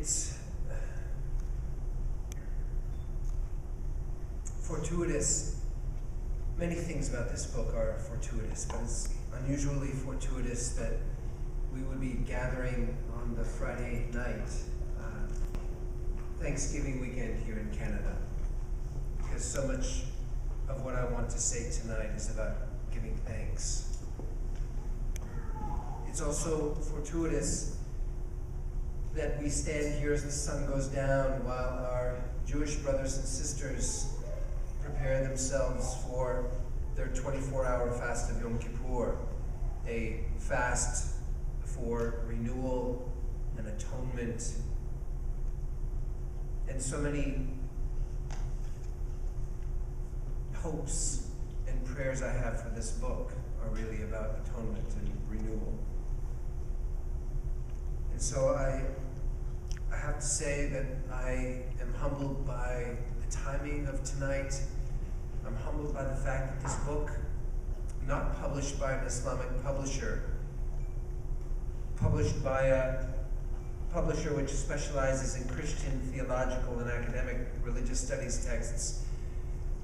It's fortuitous. Many things about this book are fortuitous, but it's unusually fortuitous that we would be gathering on the Friday night, Thanksgiving weekend here in Canada, because so much of what I want to say tonight is about giving thanks. It's also fortuitous that we stand here as the sun goes down while our Jewish brothers and sisters prepare themselves for their 24-hour fast of Yom Kippur, a fast for renewal and atonement. And so many hopes and prayers I have for this book are really about atonement and renewal. And so I have to say that I am humbled by the timing of tonight. I'm humbled by the fact that this book, not published by an Islamic publisher, published by a publisher which specializes in Christian, theological, and academic religious studies texts,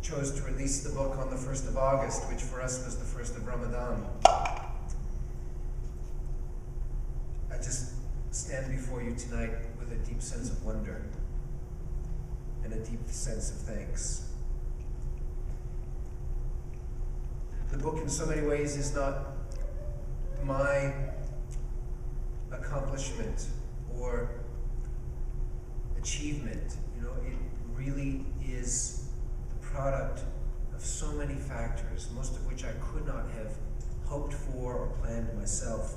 chose to release the book on the 1st of August, which for us was the 1st of Ramadan. I just stand before you tonight with a deep sense of wonder and a deep sense of thanks. The book in so many ways is not my accomplishment or achievement. You know, it really is the product of so many factors, most of which I could not have hoped for or planned myself.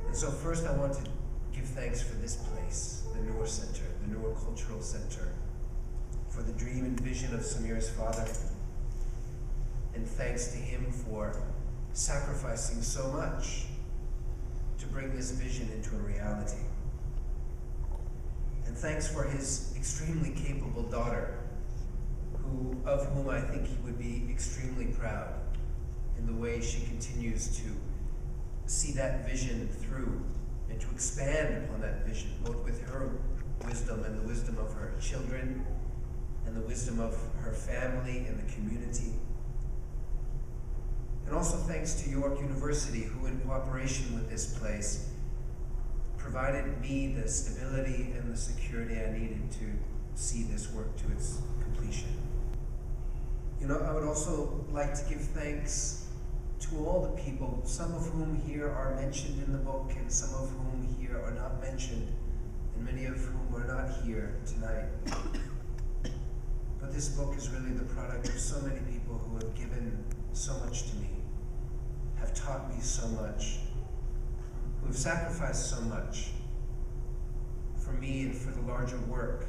And so first I want to give thanks for this place, the Noor Center, the Noor Cultural Center, for the dream and vision of Samir's father, and thanks to him for sacrificing so much to bring this vision into a reality. And thanks for his extremely capable daughter, of whom I think he would be extremely proud in the way she continues to see that vision through and to expand upon that vision, both with her wisdom and the wisdom of her children and the wisdom of her family and the community. And also thanks to York University, who in cooperation with this place provided me the stability and the security I needed to see this work to its completion. You know, I would also like to give thanks to all the people, some of whom here are mentioned in the book and some of whom here are not mentioned, and many of whom are not here tonight. But this book is really the product of so many people who have given so much to me, have taught me so much, who have sacrificed so much for me and for the larger work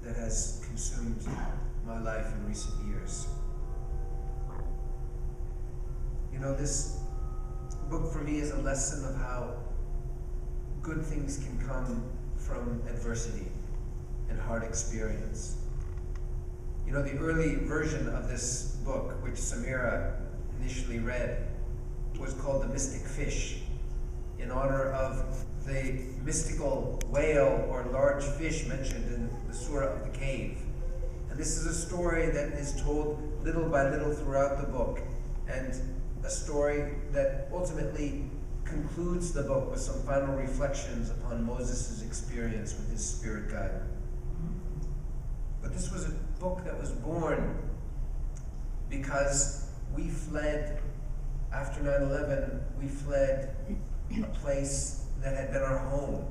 that has consumed my life in recent years. You know, this book for me is a lesson of how good things can come from adversity and hard experience. You know, the early version of this book, which Samira initially read, was called The Mystic Fish, in honor of the mystical whale or large fish mentioned in the Surah of the Cave. And this is a story that is told little by little throughout the book, and a story that ultimately concludes the book with some final reflections upon Moses' experience with his spirit guide. But this was a book that was born because we fled, after 9/11, we fled a place that had been our home.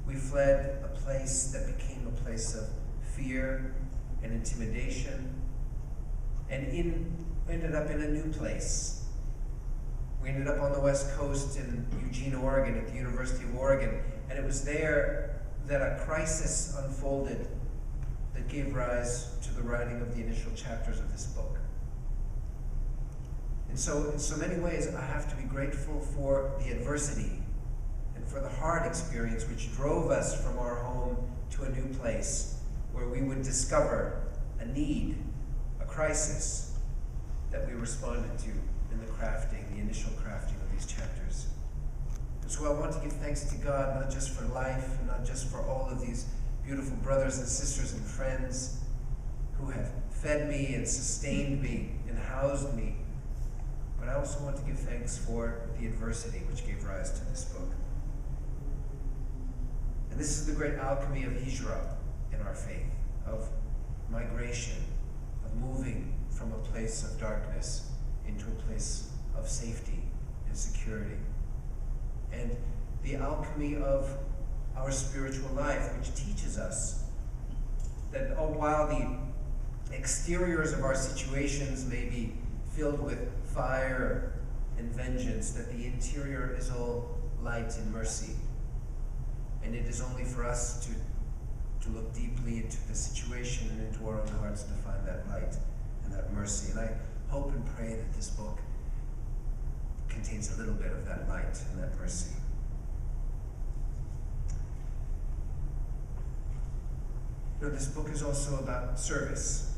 We fled a place that became a place of fear and intimidation, and ended up in a new place. We ended up on the West Coast in Eugene, Oregon, at the University of Oregon, and it was there that a crisis unfolded that gave rise to the writing of the initial chapters of this book. And so, in so many ways, I have to be grateful for the adversity and for the hard experience which drove us from our home to a new place where we would discover a need, a crisis that we responded to in the initial crafting of these chapters. And so I want to give thanks to God, not just for life, and not just for all of these beautiful brothers and sisters and friends who have fed me and sustained me and housed me, but I also want to give thanks for the adversity which gave rise to this book. And this is the great alchemy of hijra in our faith, of migration, of moving from a place of darkness into a place of safety and security. And the alchemy of our spiritual life, which teaches us that while the exteriors of our situations may be filled with fire and vengeance, that the interior is all light and mercy. And it is only for us to look deeply into the situation and into our own hearts to find that light and that mercy. And I hope and pray that this book contains a little bit of that light and that mercy. You know, this book is also about service.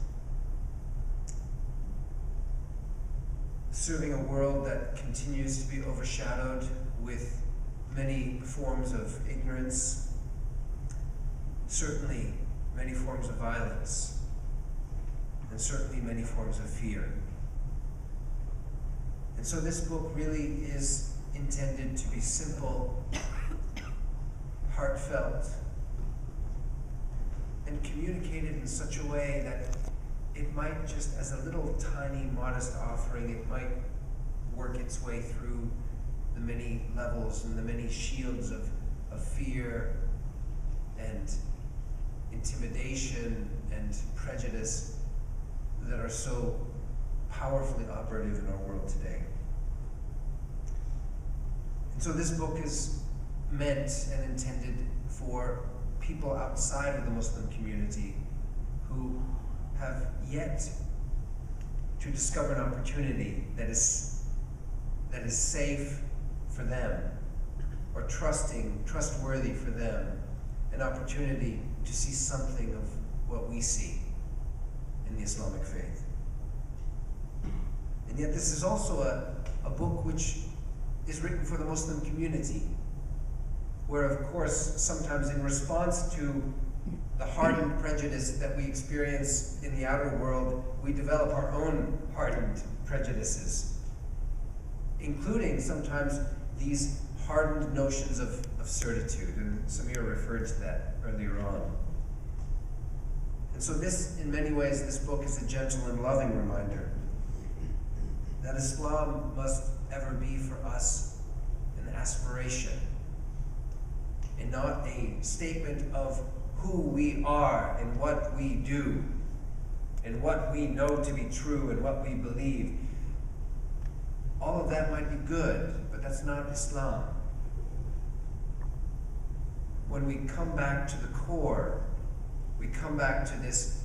Serving a world that continues to be overshadowed with many forms of ignorance, certainly many forms of violence, and certainly many forms of fear. And so this book really is intended to be simple, heartfelt, and communicated in such a way that it might just, as a little tiny modest offering, it might work its way through the many levels and the many shields of fear and intimidation and prejudice that are so powerfully operative in our world today. And so this book is meant and intended for people outside of the Muslim community who have yet to discover an opportunity that is safe for them, or trustworthy for them, an opportunity to see something of what we see in the Islamic faith. And yet this is also a book which is written for the Muslim community, where of course sometimes in response to the hardened prejudice that we experience in the outer world, we develop our own hardened prejudices, including sometimes these hardened notions of certitude, and Samir referred to that earlier on. And so this, in many ways, this book is a gentle and loving reminder that Islam must ever be for us an aspiration and not a statement of who we are and what we do and what we know to be true and what we believe. All of that might be good, but that's not Islam. When we come back to the core, we come back to this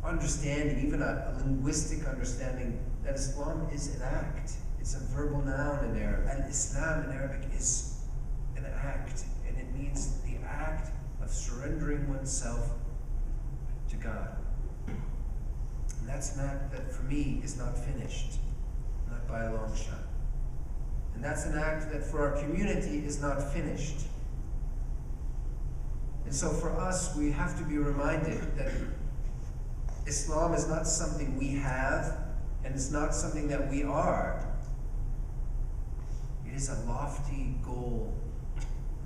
understanding, even a linguistic understanding, that Islam is an act. It's a verbal noun in Arabic. Al-Islam in Arabic is an act, and it means the act of surrendering oneself to God. And that's an act that for me is not finished, not by a long shot. And that's an act that for our community is not finished. And so for us, we have to be reminded that Islam is not something we have, and it's not something that we are. It is a lofty goal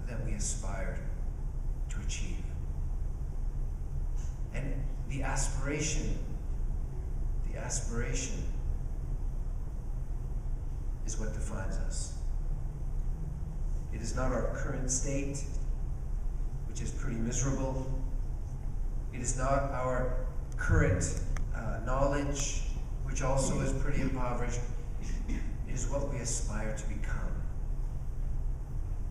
that we aspire to achieve. And the aspiration is what defines us. It is not our current state, which is pretty miserable. It is not our current knowledge, which also is pretty impoverished. It is what we aspire to become.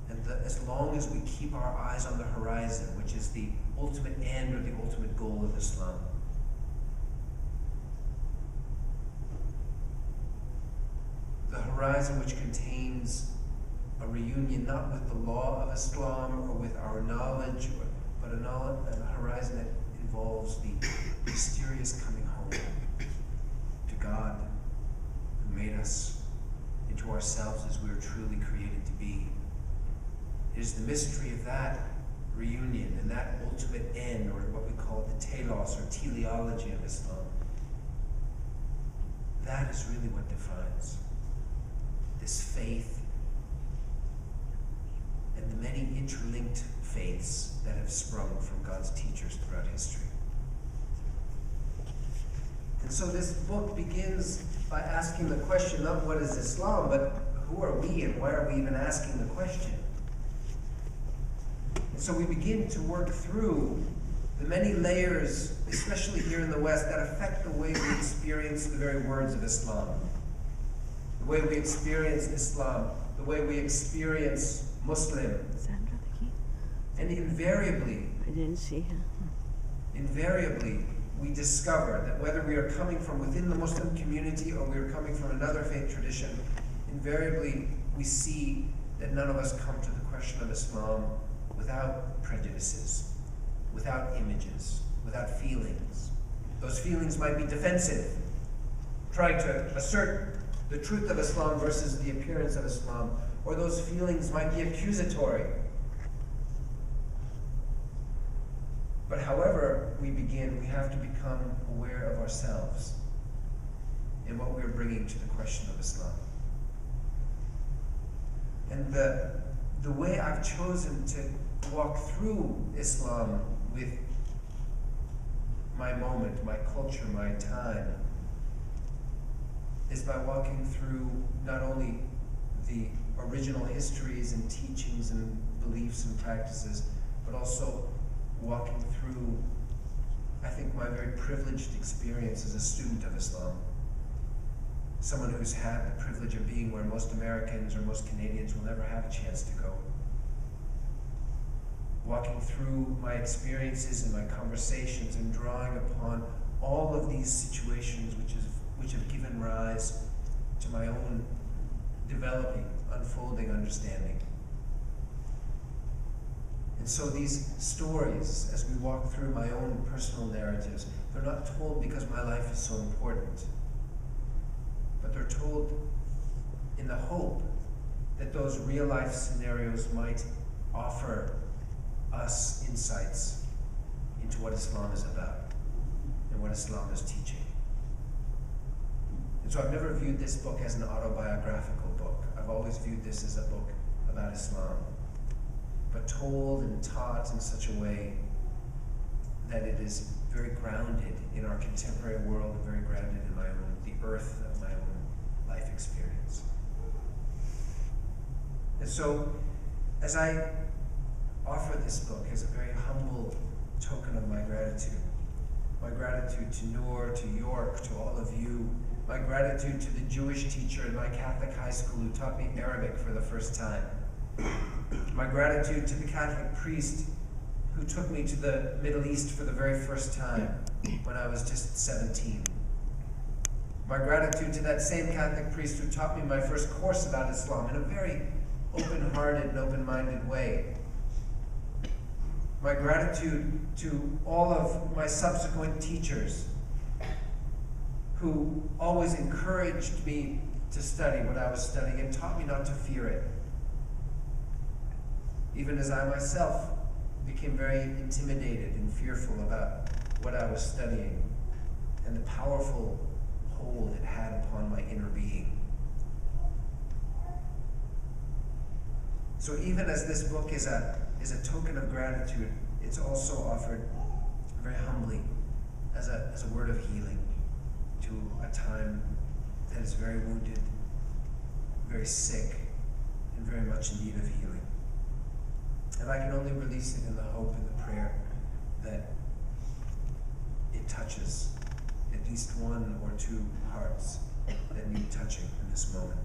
And as long as we keep our eyes on the horizon, which is the ultimate end or the ultimate goal of Islam, the horizon which contains a reunion not with the law of Islam or with our knowledge, but a horizon that involves the mysterious coming home to God, who made us into ourselves as we were truly created to be, It is the mystery of that reunion and that ultimate end, or what we call the telos or teleology of Islam. That is really what defines this faith and the many interlinked faiths that have sprung from God's teachers throughout history. And so this book begins by asking the question, not what is Islam, but who are we and why are we even asking the question? And so we begin to work through the many layers, especially here in the West, that affect the way we experience the very words of Islam. The way we experience Islam, the way we experience Muslim. Sandra, the key. And invariably, I didn't see her. invariably, we discover that whether we are coming from within the Muslim community or we are coming from another faith tradition, invariably we see that none of us come to the question of Islam without prejudices, without images, without feelings. Those feelings might be defensive, trying to assert the truth of Islam versus the appearance of Islam, or those feelings might be accusatory. But however we begin, we have to become aware of ourselves and what we're bringing to the question of Islam. And the way I've chosen to walk through Islam with my moment, my culture, my time, is by walking through not only the original histories and teachings and beliefs and practices, but also walking through, I think, my very privileged experience as a student of Islam. Someone who's had the privilege of being where most Americans or most Canadians will never have a chance to go. Walking through my experiences and my conversations and drawing upon all of these situations which have given rise to my own developing, unfolding understanding. And so these stories, as we walk through my own personal narratives, they're not told because my life is so important, but they're told in the hope that those real life scenarios might offer us insights into what Islam is about and what Islam is teaching. And so I've never viewed this book as an autobiographical book. I've always viewed this as a book about Islam, but told and taught in such a way that it is very grounded in our contemporary world and very grounded in the earth of my own life experience. And so, as I offer this book as a very humble token of my gratitude to Noor, to York, to all of you, my gratitude to the Jewish teacher in my Catholic high school who taught me Arabic for the first time, my gratitude to the Catholic priest who took me to the Middle East for the very first time when I was just 17. My gratitude to that same Catholic priest who taught me my first course about Islam in a very open-hearted and open-minded way. My gratitude to all of my subsequent teachers who always encouraged me to study what I was studying and taught me not to fear it. Even as I myself became very intimidated and fearful about what I was studying and the powerful hold it had upon my inner being. So even as this book is a token of gratitude, it's also offered very humbly as a word of healing to a time that is very wounded, very sick, and very much in need of healing. And I can only release it in the hope and the prayer that it touches at least one or two hearts that need touching in this moment.